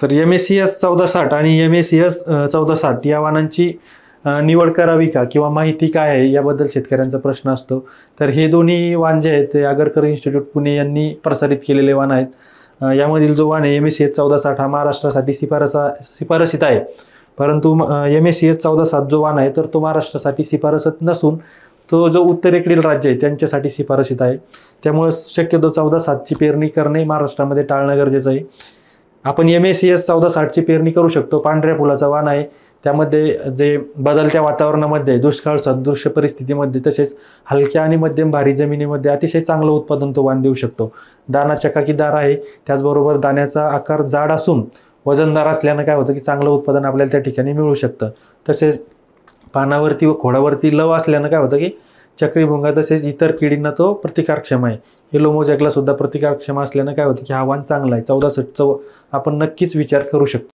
तर MACS 1460 आणि MACS 1460 या वाहनांची निवड करावी का किंवा माहिती काय आहे याबद्दल शेतकऱ्यांचा प्रश्न असतो. तर हे दोन्ही वाहन जे आहेत ते आगरकर इन्स्टिट्यूट पुणे यांनी प्रसारित केलेले वाहन आहेत. यामधील जो वाहन आहे MACS 1460 हा महाराष्ट्रासाठी शिफारसीत आहे, परंतु MACS 1460 जो वाहन आहे तर तो महाराष्ट्रासाठी शिफारसीत नसून तो जो उत्तरेकडील राज्य आहे त्यांच्यासाठी शिफारसीत आहे. त्यामुळे शक्यतो 1460ची पेरणी करणे महाराष्ट्रामध्ये टाळणं गरजेचं आहे. आपण MACS 1460ची पेरणी करू शकतो. पांढऱ्या फुलाचा वाहन आहे, त्यामध्ये जे बदलत्या वातावरणामध्ये, दुष्काळ सदृश्य परिस्थितीमध्ये तसेच हलक्या आणि मध्यम भारी जमिनीमध्ये अतिशय चांगलं उत्पादन तो वाहन देऊ शकतो. दाना चकाकीदार आहे, त्याचबरोबर दाण्याचा आकार जाड असून वजनदार असल्यानं काय होतं की चांगलं उत्पादन आपल्याला त्या ठिकाणी मिळू शकतं. तसेच पानावरती व खोडावरती लव असल्यानं काय होतं की चक्रीभुंगा तसेच इतर किडींना तो प्रतिकारक्षम आहे. येलो मोजॅकला सुद्धा प्रतिकारक्षम असल्यानं काय होतं की हा वाहन चांगला आहे. 1460 आपण नक्कीच विचार करू शकतो.